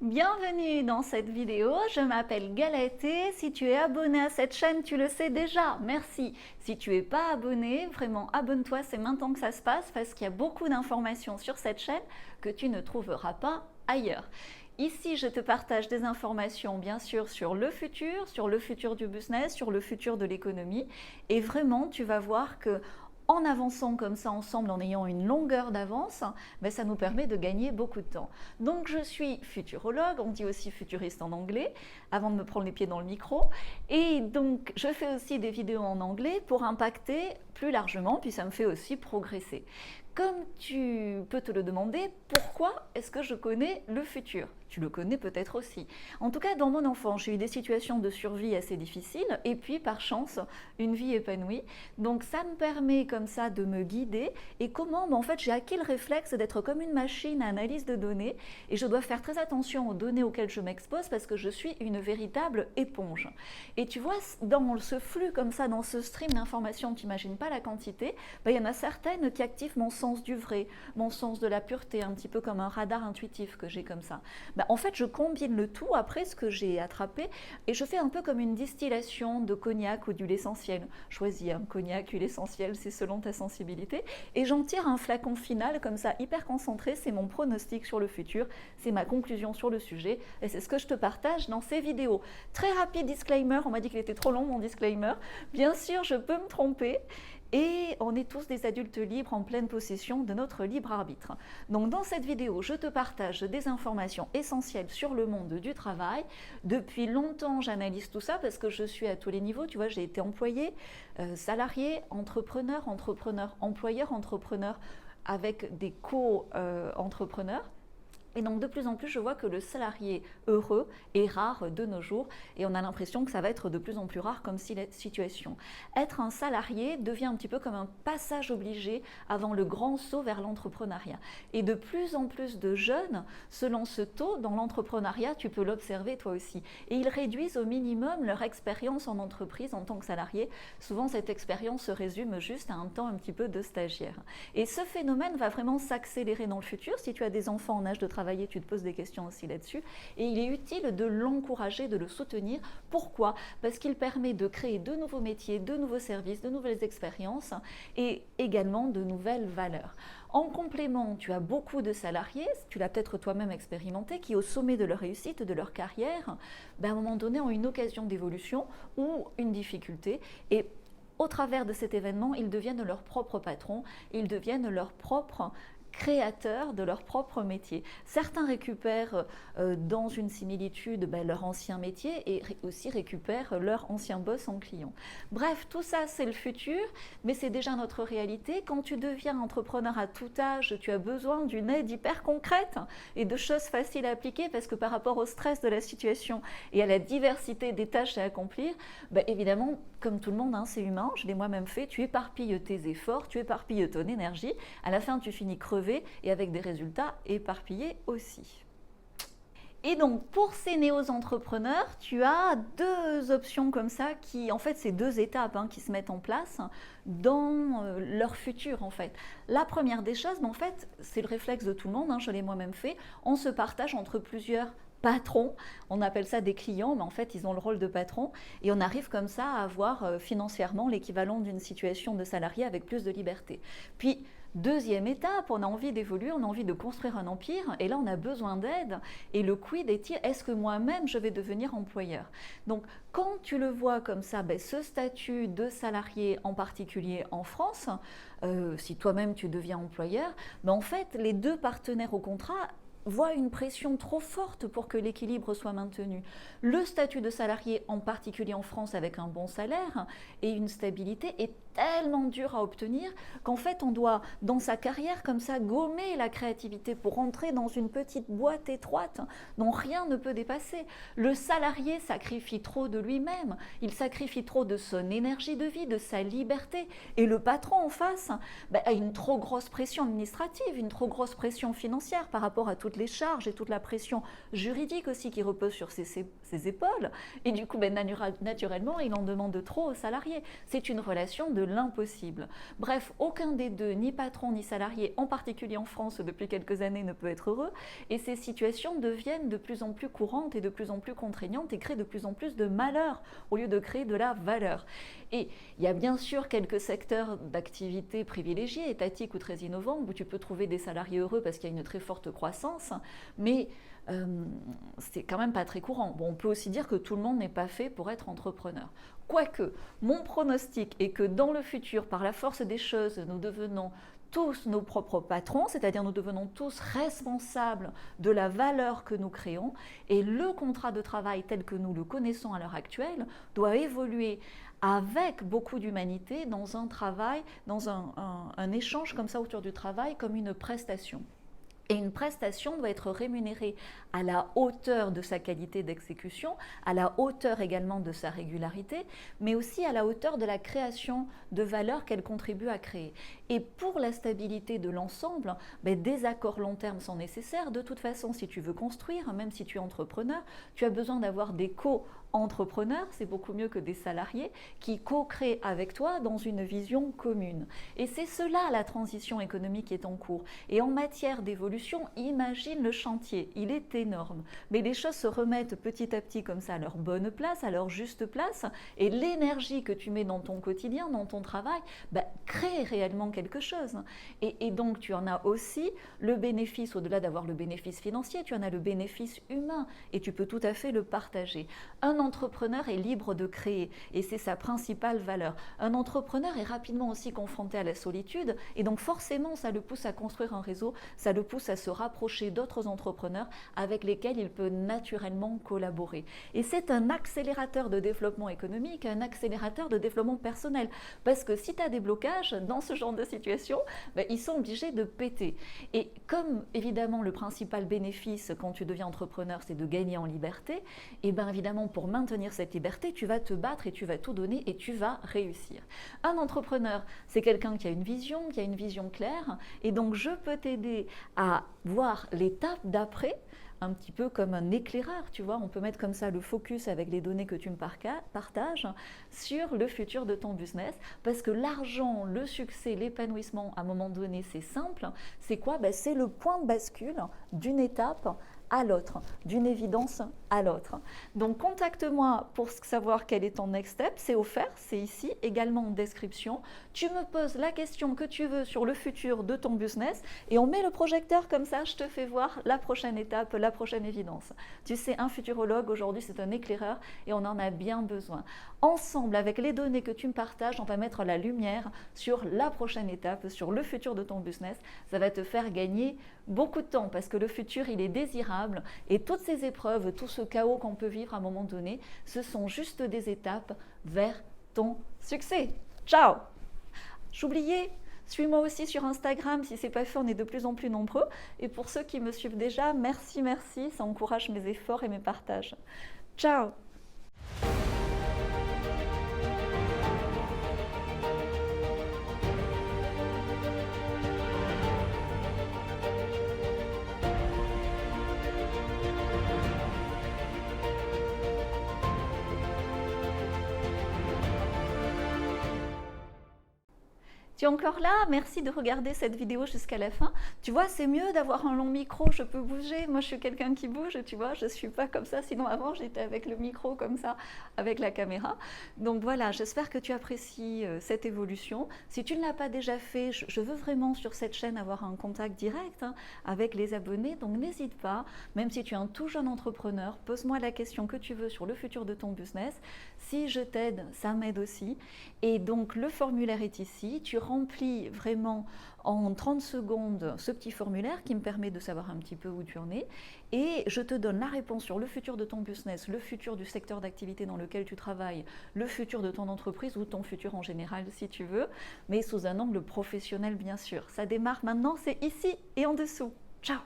Bienvenue dans cette vidéo, je m'appelle Galatée. Si tu es abonné à cette chaîne, tu le sais déjà, merci. Si tu n'es pas abonné, vraiment abonne-toi, c'est maintenant que ça se passe parce qu'il y a beaucoup d'informations sur cette chaîne que tu ne trouveras pas ailleurs. Ici, je te partage des informations, bien sûr, sur le futur du business, sur le futur de l'économie. Et vraiment, tu vas voir que en avançant comme ça ensemble, en ayant une longueur d'avance, ben ça nous permet de gagner beaucoup de temps. Donc je suis futurologue, on dit aussi futuriste en anglais, avant de me prendre les pieds dans le micro. Et donc je fais aussi des vidéos en anglais pour impacter plus largement, puis ça me fait aussi progresser. Comme tu peux te le demander, pourquoi est-ce que je connais le futur? Tu le connais peut-être aussi. En tout cas, dans mon enfance, j'ai eu des situations de survie assez difficiles et puis, par chance, une vie épanouie. Donc, ça me permet comme ça de me guider. Et comment? En fait, j'ai acquis le réflexe d'être comme une machine à analyse de données et je dois faire très attention aux données auxquelles je m'expose parce que je suis une véritable éponge. Et tu vois, dans ce flux comme ça, dans ce stream d'informations, tu n'imagines pas la quantité, il y en a certaines qui activent mon sens du vrai, mon sens de la pureté, un petit peu comme un radar intuitif que j'ai comme ça. En fait, je combine le tout après ce que j'ai attrapé et je fais un peu comme une distillation de cognac ou d'huile essentielle. Choisis un cognac, huile essentielle, c'est selon ta sensibilité. Et j'en tire un flacon final comme ça, hyper concentré. C'est mon pronostic sur le futur, c'est ma conclusion sur le sujet et c'est ce que je te partage dans ces vidéos. Très rapide disclaimer, on m'a dit qu'il était trop long mon disclaimer. Bien sûr, je peux me tromper. Et on est tous des adultes libres en pleine possession de notre libre arbitre. Donc dans cette vidéo, je te partage des informations essentielles sur le monde du travail. Depuis longtemps, j'analyse tout ça parce que je suis à tous les niveaux. Tu vois, j'ai été employé, salarié, entrepreneur, employeur, entrepreneur avec des co-entrepreneurs. Et donc de plus en plus, je vois que le salarié heureux est rare de nos jours et on a l'impression que ça va être de plus en plus rare comme situation. Être un salarié devient un petit peu comme un passage obligé avant le grand saut vers l'entrepreneuriat. Et de plus en plus de jeunes se lancent tôt dans l'entrepreneuriat, tu peux l'observer toi aussi. Et ils réduisent au minimum leur expérience en entreprise en tant que salarié. Souvent cette expérience se résume juste à un temps un petit peu de stagiaire. Et ce phénomène va vraiment s'accélérer dans le futur. Si tu as des enfants en âge de travailler, tu te poses des questions aussi là-dessus. Et il est utile de l'encourager, de le soutenir. Pourquoi? Parce qu'il permet de créer de nouveaux métiers, de nouveaux services, de nouvelles expériences et également de nouvelles valeurs. En complément, tu as beaucoup de salariés, tu l'as peut-être toi-même expérimenté, qui au sommet de leur réussite, de leur carrière, à un moment donné ont une occasion d'évolution ou une difficulté. Et au travers de cet événement, ils deviennent leurs propres patrons, ils deviennent leurs propres créateurs de leur propre métier. Certains récupèrent dans une similitude leur ancien métier et aussi récupèrent leur ancien boss en client. Bref, tout ça c'est le futur, mais c'est déjà notre réalité. Quand tu deviens entrepreneur à tout âge, tu as besoin d'une aide hyper concrète et de choses faciles à appliquer parce que par rapport au stress de la situation et à la diversité des tâches à accomplir, évidemment, comme tout le monde, c'est humain, je l'ai moi-même fait, tu éparpilles tes efforts, tu éparpilles ton énergie, à la fin tu finis crevé et avec des résultats éparpillés aussi. Et donc pour ces néo-entrepreneurs, tu as deux options comme ça qui, en fait, c'est deux étapes qui se mettent en place dans leur futur en fait. La première des choses, en fait, c'est le réflexe de tout le monde, je l'ai moi-même fait, on se partage entre plusieurs patrons, on appelle ça des clients, mais en fait ils ont le rôle de patron et on arrive comme ça à avoir financièrement l'équivalent d'une situation de salarié avec plus de liberté. Puis deuxième étape, on a envie d'évoluer, on a envie de construire un empire et là on a besoin d'aide et le quid est-ce que moi-même je vais devenir employeur? Donc quand tu le vois comme ça, ce statut de salarié en particulier en France, si toi-même tu deviens employeur, en fait les deux partenaires au contrat voit une pression trop forte pour que l'équilibre soit maintenu. Le statut de salarié, en particulier en France avec un bon salaire et une stabilité, est tellement dur à obtenir qu'en fait on doit, dans sa carrière comme ça, gommer la créativité pour entrer dans une petite boîte étroite dont rien ne peut dépasser. Le salarié sacrifie trop de lui-même, il sacrifie trop de son énergie de vie, de sa liberté, et le patron en face a une trop grosse pression administrative, une trop grosse pression financière par rapport à toutes les charges et toute la pression juridique aussi qui repose sur ses épaules, et du coup naturellement il en demande trop aux salariés. C'est une relation de impossible. Bref, aucun des deux, ni patron ni salarié, en particulier en France depuis quelques années, ne peut être heureux, et ces situations deviennent de plus en plus courantes et de plus en plus contraignantes et créent de plus en plus de malheur au lieu de créer de la valeur. Et il y a bien sûr quelques secteurs d'activité privilégiés, étatiques ou très innovants, où tu peux trouver des salariés heureux parce qu'il y a une très forte croissance, mais c'est quand même pas très courant. Bon, on peut aussi dire que tout le monde n'est pas fait pour être entrepreneur. Quoique, mon pronostic est que dans le futur, par la force des choses, nous devenons tous nos propres patrons, c'est-à-dire nous devenons tous responsables de la valeur que nous créons, et le contrat de travail tel que nous le connaissons à l'heure actuelle doit évoluer avec beaucoup d'humanité dans un travail, dans un échange comme ça autour du travail, comme une prestation. Et une prestation doit être rémunérée à la hauteur de sa qualité d'exécution, à la hauteur également de sa régularité, mais aussi à la hauteur de la création de valeur qu'elle contribue à créer. Et pour la stabilité de l'ensemble, des accords long terme sont nécessaires. De toute façon, si tu veux construire, même si tu es entrepreneur, tu as besoin d'avoir des co-entrepreneurs, c'est beaucoup mieux que des salariés, qui co-créent avec toi dans une vision commune. Et c'est cela la transition économique qui est en cours. Et en matière d'évolution, imagine le chantier, il est énorme. Mais les choses se remettent petit à petit comme ça à leur bonne place, à leur juste place, et l'énergie que tu mets dans ton quotidien, dans ton travail, crée réellement quelque chose. Et donc tu en as aussi le bénéfice, au-delà d'avoir le bénéfice financier, tu en as le bénéfice humain, et tu peux tout à fait le partager. Un entrepreneur est libre de créer, et c'est sa principale valeur. Un entrepreneur est rapidement aussi confronté à la solitude, et donc forcément ça le pousse à construire un réseau, ça le pousse à se rapprocher d'autres entrepreneurs avec lesquels il peut naturellement collaborer. Et c'est un accélérateur de développement économique, un accélérateur de développement personnel, parce que si tu as des blocages dans ce genre de situation, ils sont obligés de péter. Et comme évidemment le principal bénéfice quand tu deviens entrepreneur, c'est de gagner en liberté, et bien évidemment pour maintenir cette liberté, tu vas te battre et tu vas tout donner et tu vas réussir. Un entrepreneur, c'est quelqu'un qui a une vision claire, et donc je peux t'aider à voir l'étape d'après, un petit peu comme un éclaireur, tu vois, on peut mettre comme ça le focus avec les données que tu me partages sur le futur de ton business, parce que l'argent, le succès, l'épanouissement, à un moment donné, c'est simple, c'est quoi? C'est le point de bascule d'une étape à l'autre, d'une évidence à l'autre. Donc contacte-moi pour savoir quel est ton next step, c'est offert, c'est ici, également en description. Tu me poses la question que tu veux sur le futur de ton business et on met le projecteur comme ça, je te fais voir la prochaine étape, la prochaine évidence. Tu sais, un futurologue aujourd'hui c'est un éclaireur et on en a bien besoin. Ensemble, avec les données que tu me partages, on va mettre la lumière sur la prochaine étape, sur le futur de ton business. Ça va te faire gagner beaucoup de temps parce que le futur il est désirable et toutes ces épreuves, tout ce chaos qu'on peut vivre à un moment donné, ce sont juste des étapes vers ton succès. Ciao! J'oubliais, suis-moi aussi sur Instagram, si ce n'est pas fait, on est de plus en plus nombreux. Et pour ceux qui me suivent déjà, merci, ça encourage mes efforts et mes partages. Ciao! Tu es encore là? Merci de regarder cette vidéo jusqu'à la fin. Tu vois, c'est mieux d'avoir un long micro, je peux bouger. Moi, je suis quelqu'un qui bouge, tu vois, je ne suis pas comme ça. Sinon, avant, j'étais avec le micro comme ça, avec la caméra. Donc voilà, j'espère que tu apprécies cette évolution. Si tu ne l'as pas déjà fait, je veux vraiment sur cette chaîne avoir un contact direct avec les abonnés. Donc n'hésite pas, même si tu es un tout jeune entrepreneur, pose-moi la question que tu veux sur le futur de ton business. Si je t'aide, ça m'aide aussi. Et donc le formulaire est ici. Tu remplis vraiment en 30 secondes ce petit formulaire qui me permet de savoir un petit peu où tu en es et je te donne la réponse sur le futur de ton business, le futur du secteur d'activité dans lequel tu travailles, le futur de ton entreprise ou ton futur en général si tu veux, mais sous un angle professionnel bien sûr. Ça démarre maintenant, c'est ici et en dessous. Ciao!